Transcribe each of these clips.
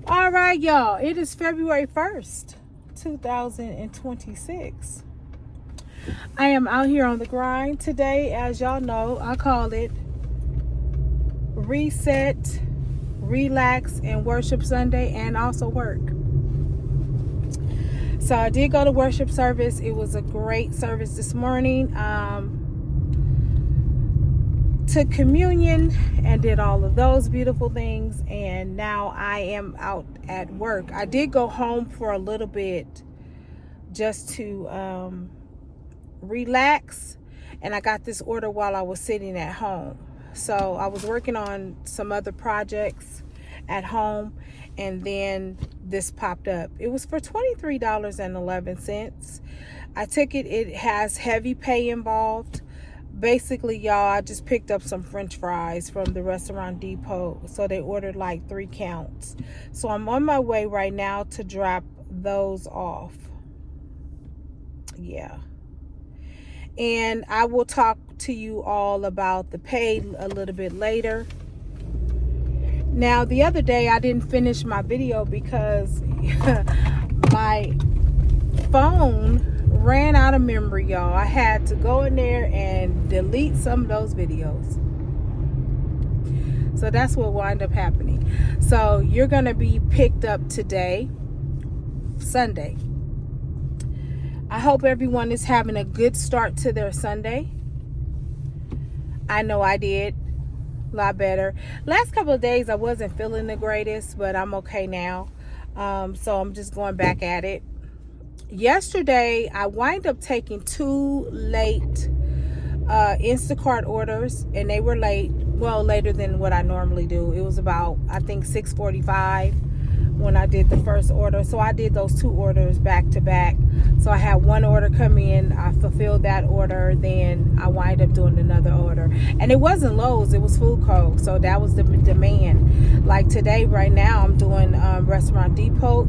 All right, y'all. It is February 1st, 2026. I am out here on the grind today. As y'all know, I call it Reset, Relax, and Worship Sunday, and also work. So I did go to worship service. It was a great service this morning. Took communion and did all of those beautiful things, and now I am out at work. I did go home for a little bit just to relax, and I got this order while I was sitting at home. So I was working on some other projects at home, and then this popped up. It was for $23.11. I took it. It has heavy pay involved. Basically, y'all, I just picked up some French fries from the restaurant depot. So they ordered like 3 counts. So I'm on my way right now to drop those off. Yeah. And I will talk to you all about the pay a little bit later. Now, the other day I didn't finish my video because my phone ran out of memory, y'all. I had to go in there and delete some of those videos. So that's what wound up happening. So you're going to be picked up today, Sunday. I hope everyone is having a good start to their Sunday. I know I did a lot better. Last couple of days I wasn't feeling the greatest, but I'm okay now. So I'm just going back at it. Yesterday, I wind up taking 2 late Instacart orders, and they were late. Well, later than what I normally do. It was about, I think, 6:45 when I did the first order. So I did those 2 orders back to back. So I had one order come in. I fulfilled that order. Then I wind up doing another order. And it wasn't Lowe's. It was Food Co. So that was the demand. Like today, right now, I'm doing Restaurant Depot.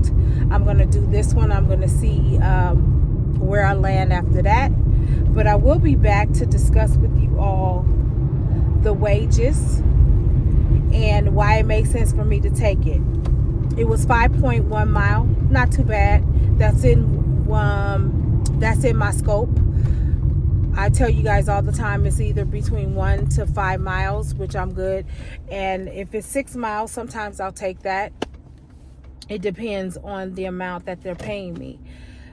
I'm going to do this one. I'm going to see where I land after that. But I will be back to discuss with you all the wages and why it makes sense for me to take it. It was 5.1 mile. Not too bad. That's in my scope. I tell you guys all the time it's either between 1 to 5 miles, which I'm good. And if it's 6 miles, sometimes I'll take that. It depends on the amount that they're paying me.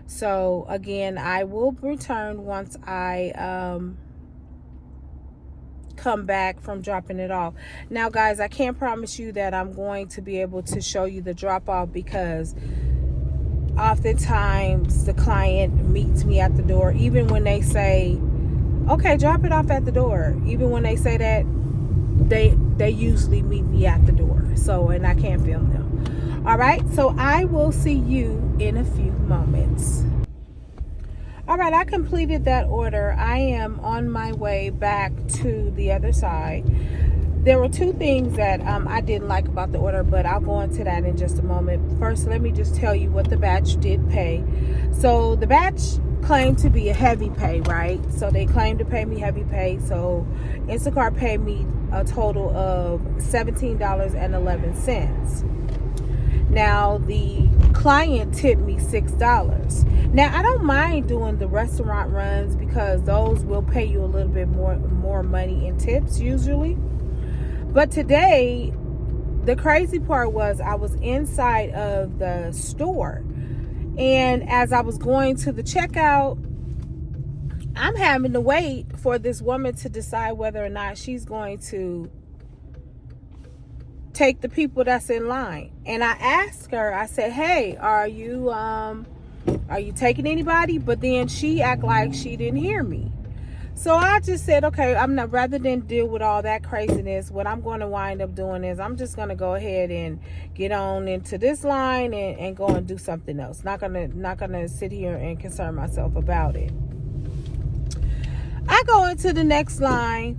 So again, I will return once I come back from dropping it off. Now guys, I can't promise you that I'm going to be able to show you the drop off, because oftentimes the client meets me at the door. Even when they say, okay, drop it off at the door, even when they say that, they usually meet me at the door. So, and I can't film them. All right, so I will see you in a few moments. All right, I completed that order. I am on my way back to the other side. There were 2 things that I didn't like about the order, but I'll go into that in just a moment. First, let me just tell you what the batch did pay. So the batch claimed to be a heavy pay, right? So they claimed to pay me heavy pay. So Instacart paid me a total of $17.11. Now the client tipped me $6. Now I don't mind doing the restaurant runs because those will pay you a little bit more money in tips usually. But today, the crazy part was I was inside of the store, and as I was going to the checkout, I'm having to wait for this woman to decide whether or not she's going to take the people that's in line. And I asked her, I said, hey, are you taking anybody? But then she acted like she didn't hear me. So I just said, okay, rather than deal with all that craziness, what I'm going to wind up doing is I'm just going to go ahead and get on into this line and go and do something else. Not gonna sit here and concern myself about it. I go into the next line.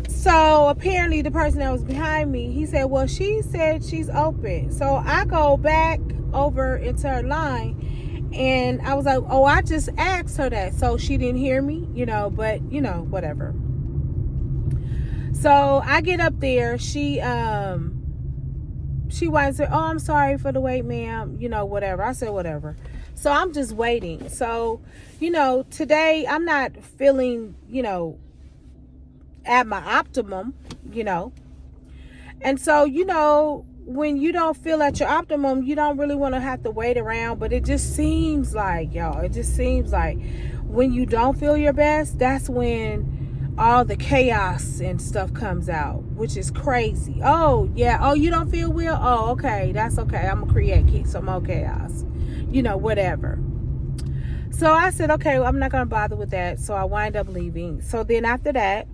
So apparently the person that was behind me, he said, well, she said she's open. So I go back over into her line. And I was like, oh, I just asked her that. So she didn't hear me, but, whatever. So I get up there. She she winds up, oh, I'm sorry for the wait, ma'am. Whatever. I said, whatever. So I'm just waiting. So, today I'm not feeling, at my optimum, And so, when you don't feel at your optimum, you don't really want to have to wait around. But it just seems like, when you don't feel your best, that's when all the chaos and stuff comes out, which is crazy. Oh, yeah. Oh, you don't feel well? Oh, okay. That's okay. I'm going to create some more chaos. Whatever. So I said, okay, well, I'm not going to bother with that. So I wind up leaving. So then after that,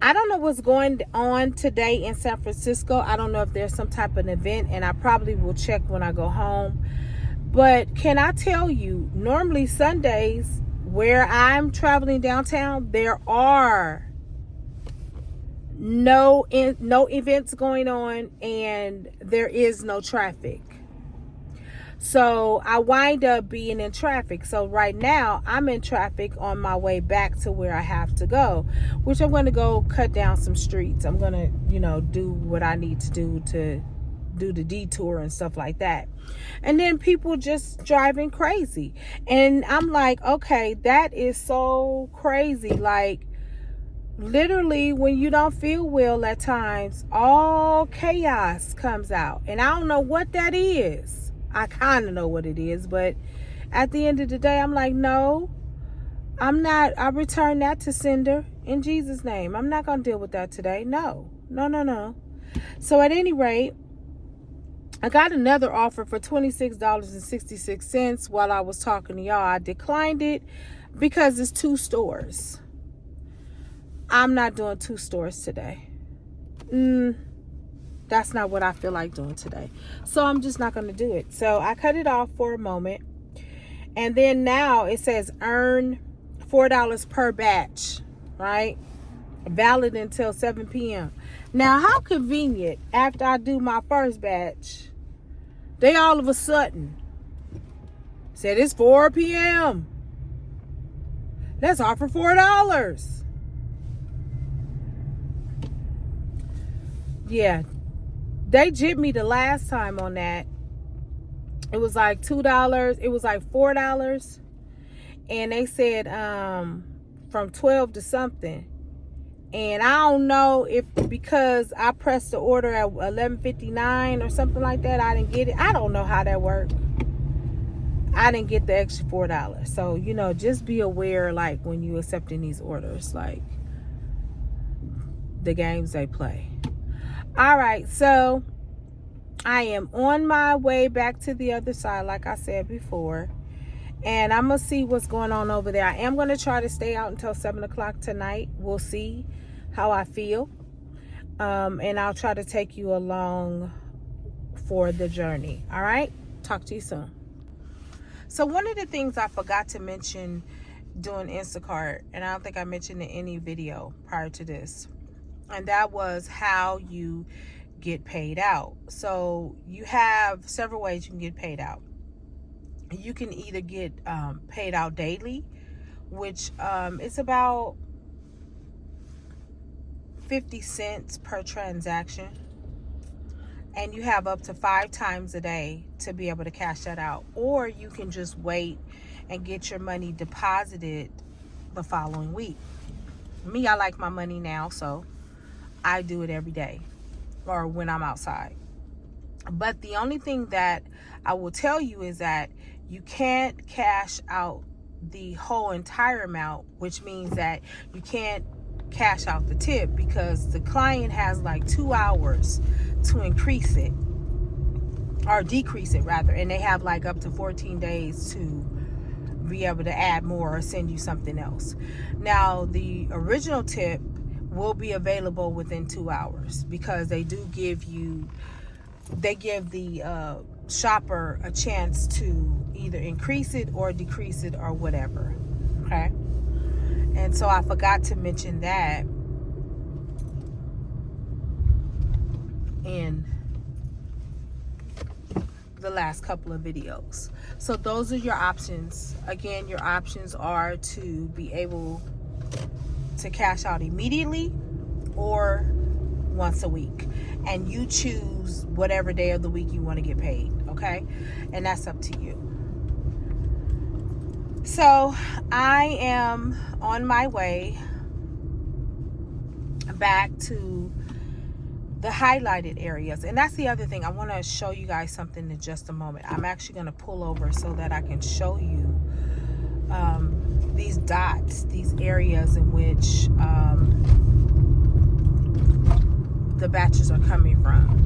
I don't know what's going on today in San Francisco. I don't know if there's some type of event, and I probably will check when I go home. But can I tell you, normally Sundays, where I'm traveling downtown, there are no events going on, and there is no traffic. So I wind up being in traffic. So right now I'm in traffic on my way back to where I have to go, which I'm going to go cut down some streets. I'm going to, do what I need to do the detour and stuff like that. And then people just driving crazy. And I'm like, okay, that is so crazy. Like, literally, when you don't feel well at times, all chaos comes out. And I don't know what that is. I kind of know what it is, but at the end of the day, I'm like, no, I'm not. I return that to sender in Jesus' name. I'm not going to deal with that today. No. So at any rate, I got another offer for $26.66 while I was talking to y'all. I declined it because it's 2 stores. I'm not doing 2 stores today. That's not what I feel like doing today. So I'm just not going to do it. So I cut it off for a moment. And then now it says earn $4 per batch, right? Valid until 7 p.m. Now, how convenient, after I do my first batch, they all of a sudden said it's 4 p.m. Let's offer $4. Yeah. They jipped me the last time on that. It was like $2. It was like $4. And they said from 12 to something. And I don't know if because I pressed the order at 11:59 or something like that, I didn't get it. I don't know how that worked. I didn't get the extra $4. So, just be aware, like, when you accepting these orders, like, the games they play. All right, so I am on my way back to the other side, like I said before, and I'm going to see what's going on over there. I am going to try to stay out until 7 o'clock tonight. We'll see how I feel, and I'll try to take you along for the journey. All right, talk to you soon. So one of the things I forgot to mention doing Instacart, and I don't think I mentioned in any video prior to this, and that was how you get paid out. So you have several ways you can get paid out. You can either get paid out daily, which it's about 50 cents per transaction, and you have up to 5 times a day to be able to cash that out. Or you can just wait and get your money deposited the following week. Me, I like my money now, so I do it every day or when I'm outside. But the only thing that I will tell you is that you can't cash out the whole entire amount, which means that you can't cash out the tip because the client has like 2 hours to increase it or decrease it rather, and they have like up to 14 days to be able to add more or send you something else. Now, the original tip will be available within 2 hours because they give the shopper a chance to either increase it or decrease it or whatever. Okay. And so I forgot to mention that in the last couple of videos. So those are your options. Again, your options are to be able to cash out immediately or once a week, and you choose whatever day of the week you want to get paid, okay? And that's up to you. So I am on my way back to the highlighted areas. And that's the other thing. I want to show you guys something in just a moment. I'm actually going to pull over so that I can show you these dots, these areas in which the batches are coming from.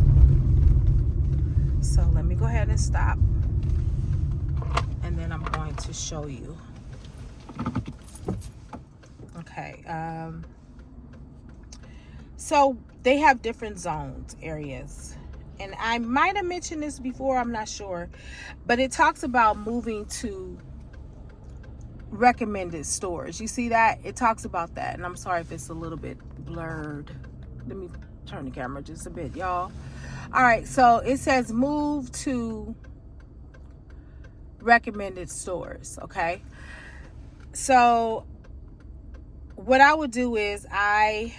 So let me go ahead and stop, and then I'm going to show you. Okay, so they have different zones, areas, and I might have mentioned this before, I'm not sure, but it talks about moving to recommended stores. You see that? It talks about that, and I'm sorry if it's a little bit blurred. Let me turn the camera just a bit, y'all. All right, so it says move to recommended stores, okay? So what I would do is I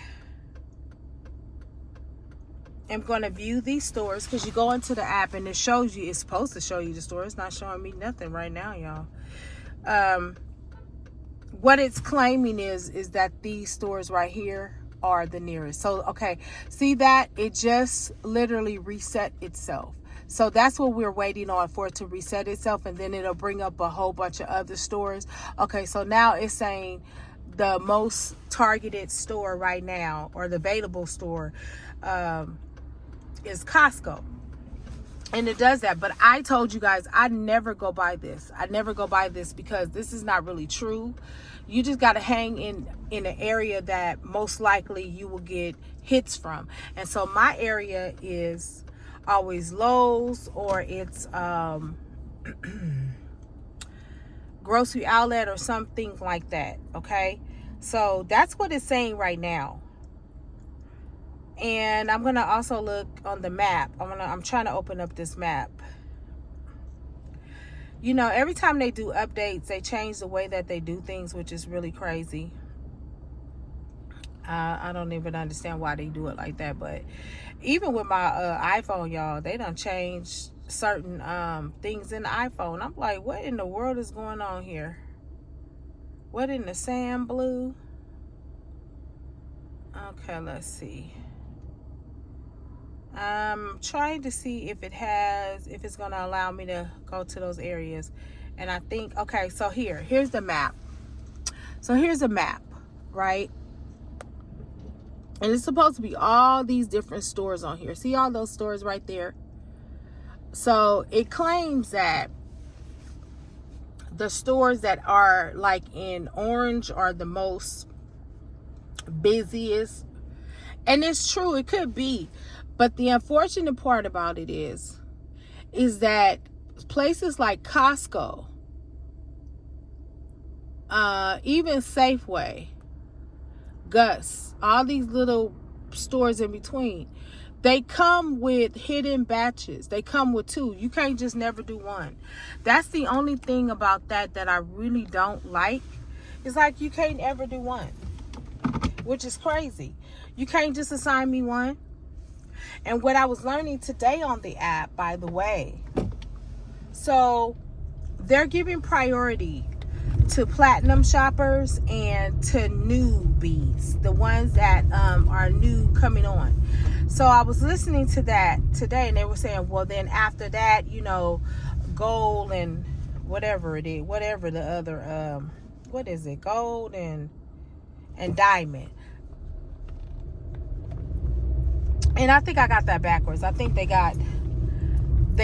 am going to view these stores, because you go into the app and it shows you, it's supposed to show you the store. It's not showing me nothing right now, y'all. What it's claiming is that these stores right here are the nearest. So, okay, see that? It just literally reset itself. So that's what we're waiting on, for it to reset itself, and then it'll bring up a whole bunch of other stores. Okay, so now it's saying the most targeted store right now, or the available store, is Costco. And it does that. But I told you guys, I never go by this. I never go by this, because this is not really true. You just got to hang in an area that most likely you will get hits from. And so my area is always Lowe's, or it's grocery outlet or something like that. Okay, so that's what it's saying right now. And I'm gonna also look on the map. I'm trying to open up this map. You know, every time they do updates, they change the way that they do things, which is really crazy. I don't even understand why they do it like that. But even with my iPhone, y'all, they done changed certain things in the iPhone. I'm like, what in the world is going on here? What in the sand blue? Okay, let's see. I'm trying to see if it's going to allow me to go to those areas. And I think, okay, so here's the map. So here's a map, right? And it's supposed to be all these different stores on here. See all those stores right there? So it claims that the stores that are like in orange are the most busiest. And it's true, it could be. But the unfortunate part about it is that places like Costco, even Safeway, Gus, all these little stores in between, they come with hidden batches. They come with two. You can't just never do one. That's the only thing about that I really don't like. It's like you can't ever do one, which is crazy. You can't just assign me one. And what I was learning today on the app, by the way, so they're giving priority to platinum shoppers and to newbies, the ones that are new coming on. So I was listening to that today, and they were saying, well, then after that, you know, gold and whatever it is, whatever the other, what is it, gold and diamond. And I think I got that backwards. I think they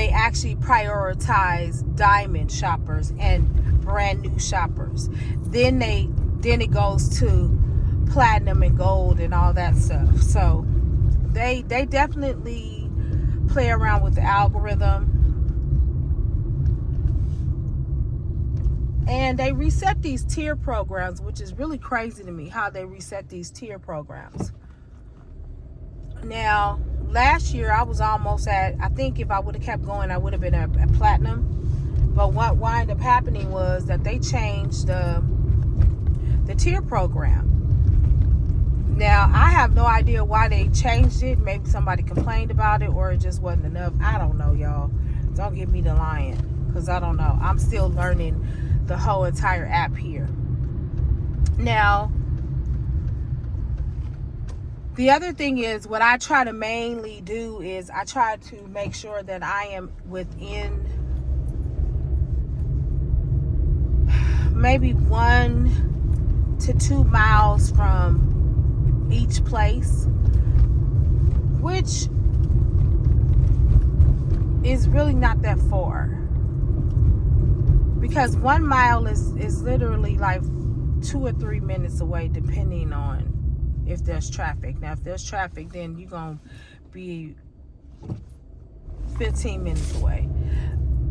actually prioritize diamond shoppers and brand new shoppers. Then it goes to platinum and gold and all that stuff. So they definitely play around with the algorithm. And they reset these tier programs, which is really crazy to me, how they reset these tier programs. Now, last year I was almost at, I think if I would have kept going, I would have been at platinum. But what wound up happening was that they changed the tier program. Now, I have no idea why they changed it. Maybe somebody complained about it or it just wasn't enough. I don't know, y'all. Don't get me to lying, because I don't know. I'm still learning the whole entire app here. Now, the other thing is, what I try to mainly do is I try to make sure that I am within maybe 1 to 2 miles from each place, which is really not that far, because 1 mile is literally like 2 or 3 minutes away, depending on if there's traffic. Now, if there's traffic, then you're gonna be 15 minutes away.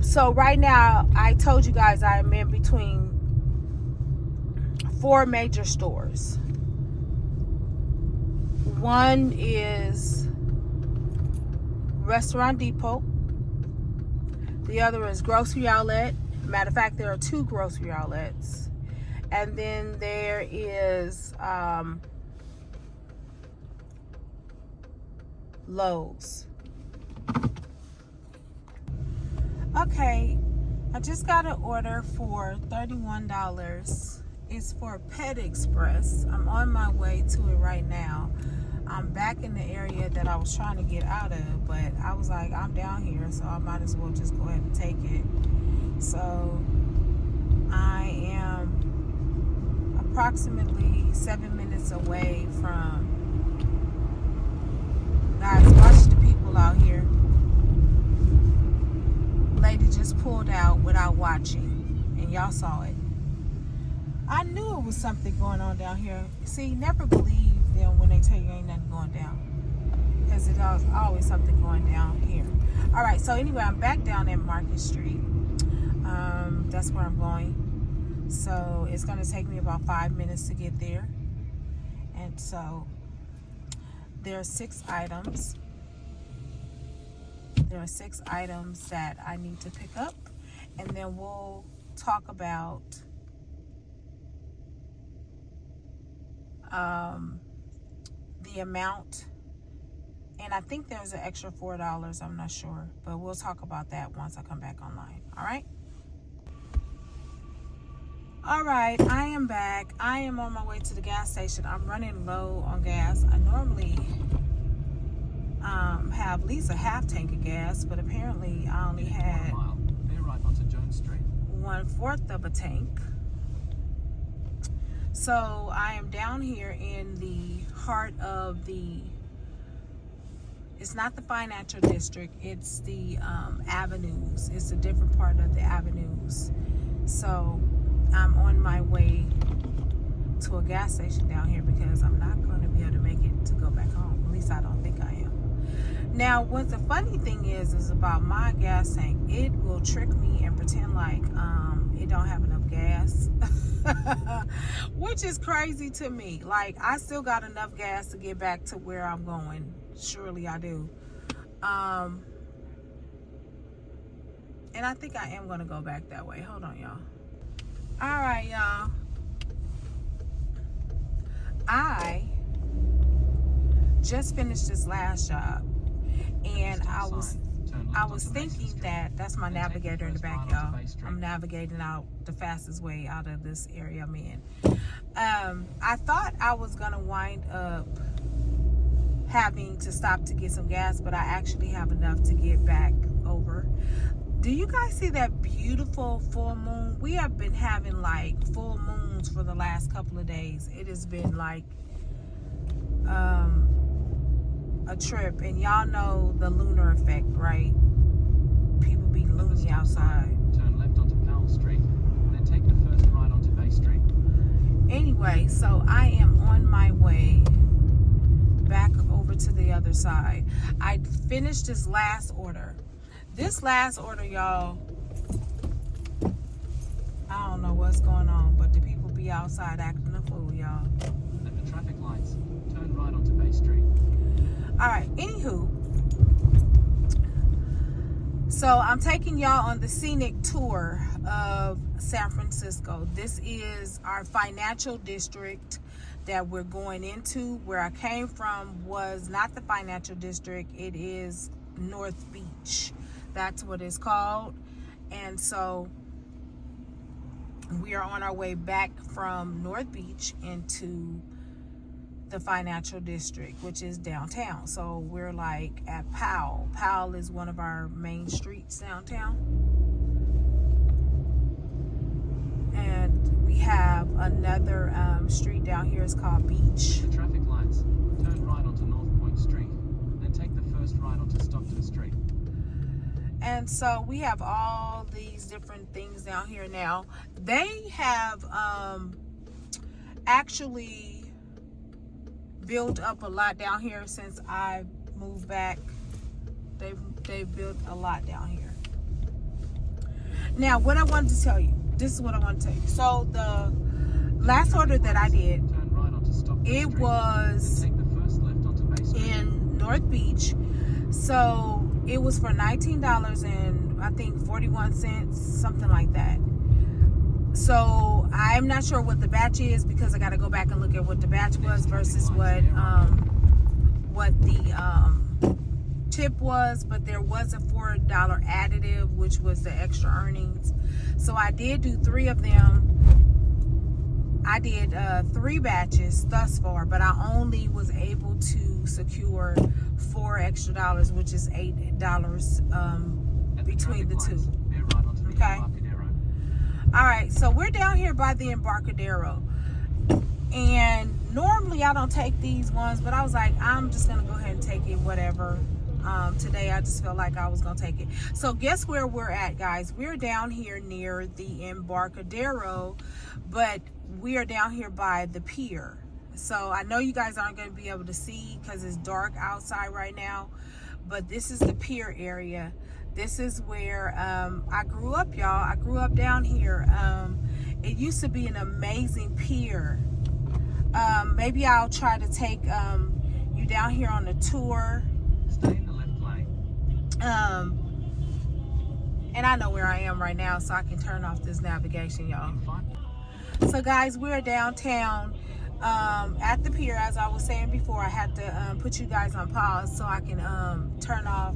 So right now, I told you guys I am in between 4 major stores. One is Restaurant Depot. The other is Grocery Outlet. Matter of fact, there are 2 grocery outlets. And then there is Lowe's. Okay, I just got an order for $31. It's for Pet Express. I'm on my way to it right now. I'm back in the area that I was trying to get out of, but I was like, I'm down here, so I might as well just go ahead and take it. So I am approximately 7 minutes away from, guys, watch the people out here. Lady just pulled out without watching, and y'all saw it. I knew it was something going on down here. See, never believe them when they tell you ain't nothing going down, because there's always something going down here. All right, so anyway, I'm back down at Market Street. That's where I'm going. So it's going to take me about 5 minutes to get there. And so there are 6 items. There are 6 items that I need to pick up, and then we'll talk about the amount. And I think there's an extra $4. I'm not sure, but we'll talk about that once I come back online. All right. All right, I am back. I am on my way to the gas station. I'm running low on gas. I normally have at least a half tank of gas, but apparently I only had 1/4 of a tank. So I am down here in the heart of it's not the financial district, it's the avenues. It's a different part of the avenues. So I'm on my way to a gas station down here because I'm not going to be able to make it to go back home. At least I don't think I am. Now, what the funny thing is about my gas tank, it will trick me and pretend like it don't have enough gas, which is crazy to me. Like, I still got enough gas to get back to where I'm going. Surely I do. And I think I am going to go back that way. Hold on, y'all. All right, y'all. I just finished this last job, and I was thinking that's my navigator in the back, y'all. I'm navigating out the fastest way out of this area I'm in. I thought I was gonna wind up having to stop to get some gas, but I actually have enough to get back over. Do you guys see that beautiful full moon? We have been having like full moons for the last couple of days. It has been like a trip, and y'all know the lunar effect, right? People be loony outside. Turn left onto Powell Street, then take the first right onto Bay Street. Anyway, so I am on my way back over to the other side. I finished this last order. This last order, y'all, I don't know what's going on, but the people be outside acting a fool, y'all. At the traffic lights, turn right onto Bay Street. All right, anywho, So I'm taking y'all on the Scenic tour of San Francisco. This is our financial district that we're going into. Where I came from was not the financial district. It is North Beach. That's what it's called. And so we are on our way back from North Beach into the financial district, which is downtown. So we're like at Powell. Powell is one of our main streets downtown. And we have another street down here. It's called Beach. The traffic lights. Turn right onto North Point Street. Then take the first right onto Stockton Street. And so we have all these different things down here now. They have actually built up a lot down here since I moved back. They've built a lot down here. Now, what I wanted to tell you, this is what I want to tell you. So the last order that I did, Turn right onto Stockton it Street. was Then take the first left onto Bay Street. in North Beach. So it was for $19 and I think 41 cents, something like that. So I'm not sure what the batch is because I got to go back and look at what the batch was versus what the tip was. But there was a $4 additive, which was the extra earnings. So I did do 3 of them. I did 3 batches thus far, but I only was able to secure $4 extra, which is $8 between the two. Bear right onto the Okay. Embarcadero. All right, so we're down here by the Embarcadero, and normally I don't take these ones, but I was like, I'm just gonna go ahead and take it, whatever. Today I just felt like I was gonna take it. So guess where we're at, guys? We're down here near the Embarcadero, but we are down here by the pier. So I know you guys aren't going to be able to see because it's dark outside right now, but this is the pier area. This is where I grew up, y'all. I grew up down here. It used to be an amazing pier. Maybe I'll try to take you down here on a tour. Stay in the left lane. And I know where I am right now, so I can turn off this navigation, y'all. In 5 So guys, we're downtown at the pier. As I was saying before, I had to put you guys on pause so I can turn off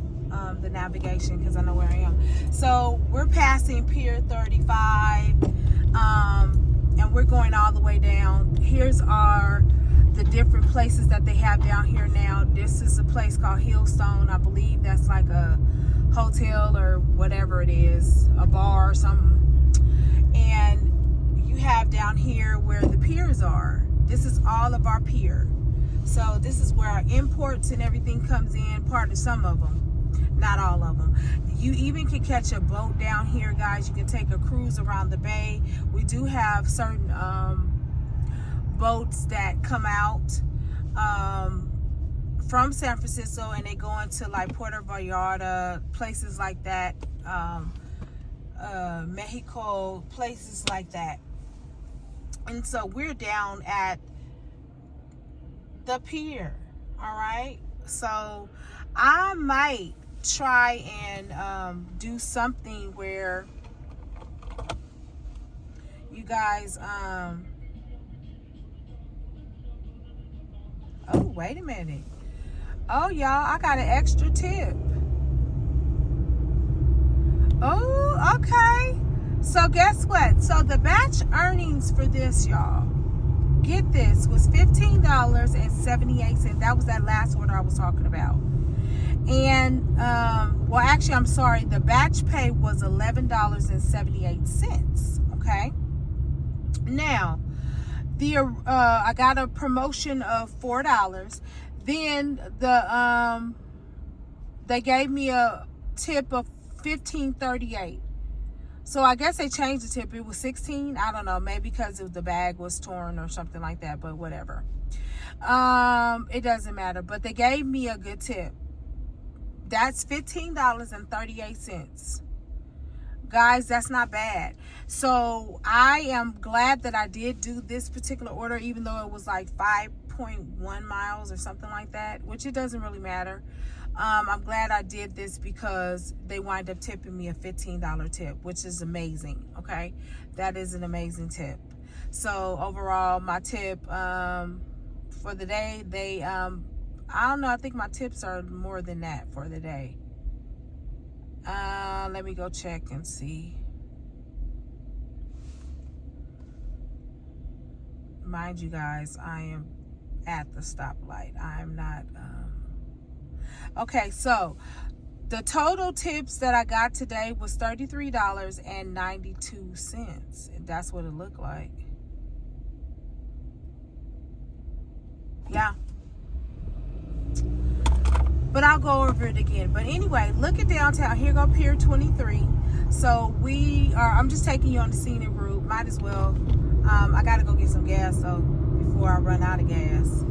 the navigation because I know where I am. So we're passing Pier 35 and we're going all the way down. Here's the different places that they have down here now. This is a place called Hillstone. I believe that's like a hotel or whatever it is, a bar or something. And you have down here where the piers are. This is all of our pier. So this is where our imports and everything comes in, part of some of them, not all of them. You even can catch a boat down here, guys. You can take a cruise around the bay. We do have certain boats that come out from San Francisco and they go into like Puerto Vallarta, places like that, Mexico, places like that. And so we're down at the pier. All right, so I might try and do something where you guys oh, wait a minute. Oh, y'all, I got an extra tip. Oh, okay. So guess what? So the batch earnings for this, y'all, get this, was $15.78. That was that last order I was talking about. And well, actually, I'm sorry, the batch pay was $11.78. Okay. Now, I got a promotion of $4. Then they gave me a tip of $15.38. So I guess they changed the tip. It was $16. I don't know, maybe because the bag was torn or something like that, but whatever. It doesn't matter. But they gave me a good tip. That's $15.38. Guys, that's not bad. So I am glad that I did do this particular order, even though it was like 5.1 miles or something like that, which it doesn't really matter. I'm glad I did this because they wind up tipping me a $15 tip, which is amazing. Okay, that is an amazing tip. So overall, my tip for the day, they I don't know, I think my tips are more than that for the day. Let me go check and see. Mind you guys, I am at the stoplight. I am not okay, so the total tips that I got today was $33.92. That's what it looked like. Yeah. But I'll go over it again. But anyway, look at downtown. Here go Pier 23. So I'm just taking you on the Scenic route. Might as well. I got to go get some gas, though, before I run out of gas.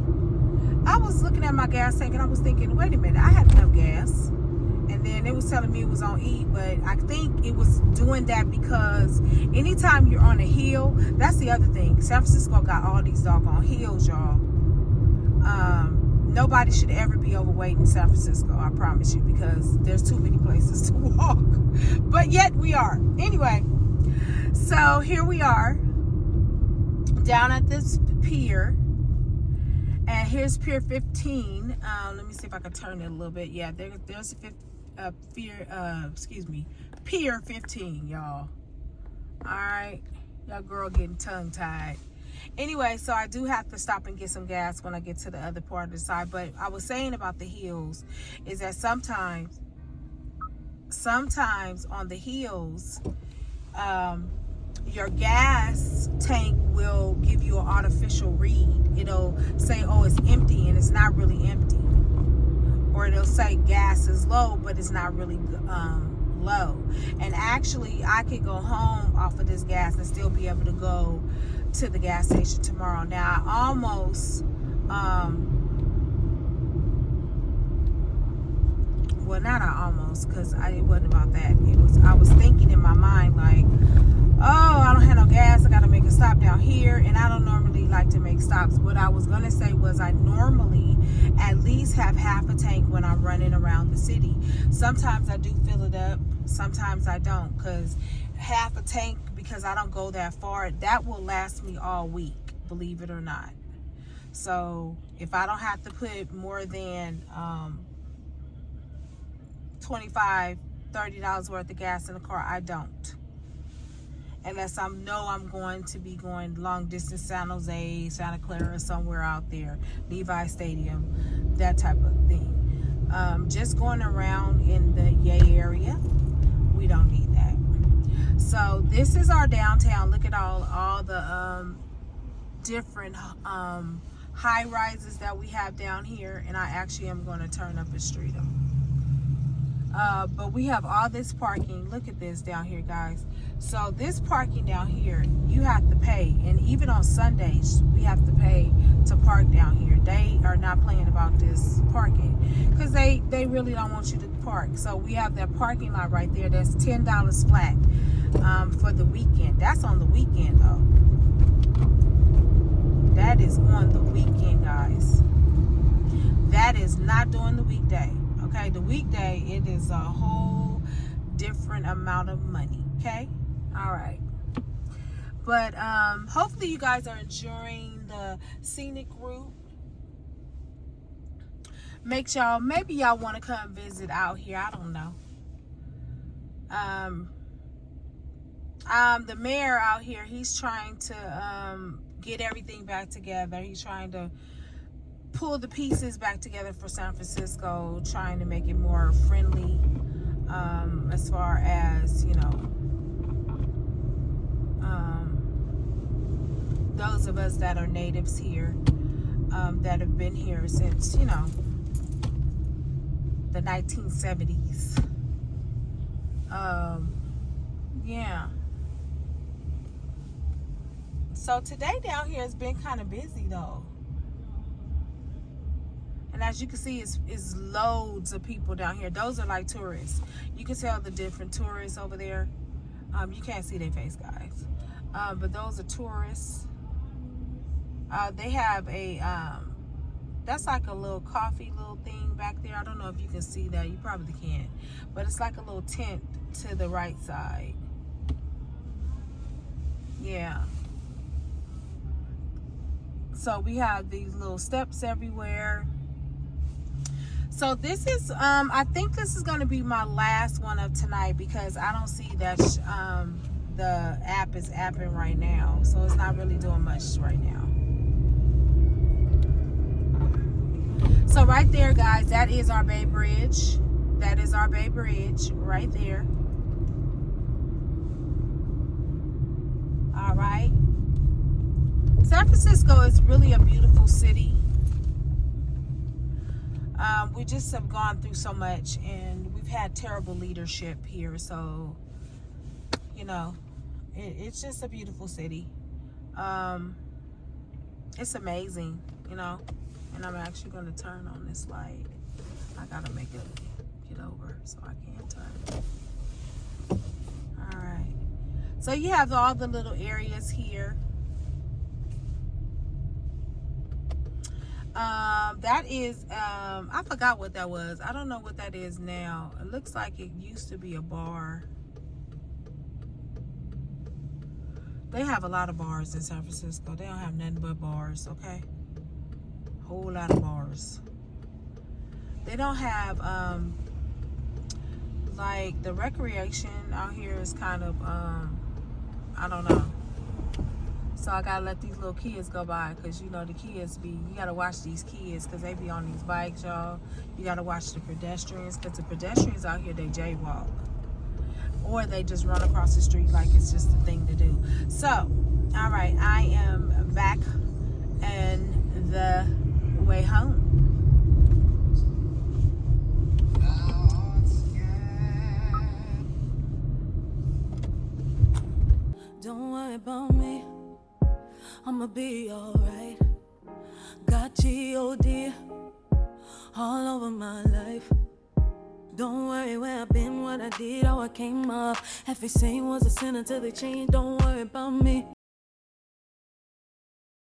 I was looking at my gas tank and I was thinking, wait a minute, I had enough gas. And then it was telling me it was on E, but I think it was doing that because anytime you're on a hill, that's the other thing. San Francisco got all these doggone hills, y'all. Nobody should ever be overweight in San Francisco, I promise you, because there's too many places to walk. But yet we are. Anyway, so here we are down at this pier. And here's Pier 15. Let me see if I can turn it a little bit. Yeah, there's a Pier 15, y'all. All right, y'all girl getting tongue-tied. Anyway, so I do have to stop and get some gas when I get to the other part of the side. But I was saying about the hills is that sometimes on the hills, your gas tank will give you an artificial read. It'll say, oh, it's empty, and it's not really empty. Or it'll say gas is low, but it's not really low. And actually, I could go home off of this gas and still be able to go to the gas station tomorrow. Now, I almost, well, not because it wasn't about that. I was thinking in my mind, like, oh, I don't have no gas. I got to make a stop down here. And I don't normally like to make stops. What I was going to say was I normally at least have half a tank when I'm running around the city. Sometimes I do fill it up. Sometimes I don't, because half a tank, because I don't go that far, that will last me all week, believe it or not. So if I don't have to put more than $25, $30 worth of gas in the car, I don't. Unless I know I'm going to be going long distance, San Jose, Santa Clara, somewhere out there, Levi Stadium, that type of thing. Just going around in the Yay area, we don't need that. So this is our downtown. Look at all the different high rises that we have down here, and I actually am going to turn up and street them. But we have all this parking. Look at this down here, guys. So this parking down here, you have to pay. And even on Sundays, we have to pay to park down here. They are not playing about this parking because they really don't want you to park. So we have that parking lot right there. That's $10 flat for the weekend. That's on the weekend, though. That is on the weekend, guys. That is not during the weekday. Okay, the weekday, it is a whole different amount of money. Okay, all right. But hopefully you guys are enjoying the Scenic route. Maybe y'all want to come visit out here. I don't know. The mayor out here, he's trying to get everything back together. He's trying to pull the pieces back together for San Francisco, trying to make it more friendly as far as, you know, those of us that are natives here, that have been here since, you know, the 1970s. Yeah. So today down here has been kind of busy though. And as you can see, it's loads of people down here. Those are like tourists. You can tell the different tourists over there. You can't see their face, guys. But those are tourists. They have a, that's like a little coffee little thing back there. I don't know if you can see that. You probably can't. But it's like a little tent to the right side. Yeah. So we have these little steps everywhere. So this is, I think this is going to be my last one of tonight because I don't see that the app is apping right now. So it's not really doing much right now. So right there, guys, that is our Bay Bridge. That is our Bay Bridge right there. All right. San Francisco is really a beautiful city. We just have gone through so much, and we've had terrible leadership here. So, you know, it's just a beautiful city. It's amazing, you know. And I'm actually going to turn on this light. I got to make it get over so I can turn. All right. So you have all the little areas here. That is, I forgot what that was. I don't know what that is now. It looks like it used to be a bar. They have a lot of bars in San Francisco. They don't have nothing but bars, okay? Whole lot of bars. They don't have, like, the recreation out here is kind of, I don't know. So I gotta let these little kids go by because, you know, the kids you gotta watch these kids because they be on these bikes, y'all. You gotta watch the pedestrians because the pedestrians out here, they jaywalk. Or they just run across the street like it's just a thing to do. So, all right, I am back and the way home. Don't worry about me, I'ma be alright. Got G-O-D all over my life. Don't worry where I've been, what I did, how I came up. Everything was a sin until they changed. Don't worry about me,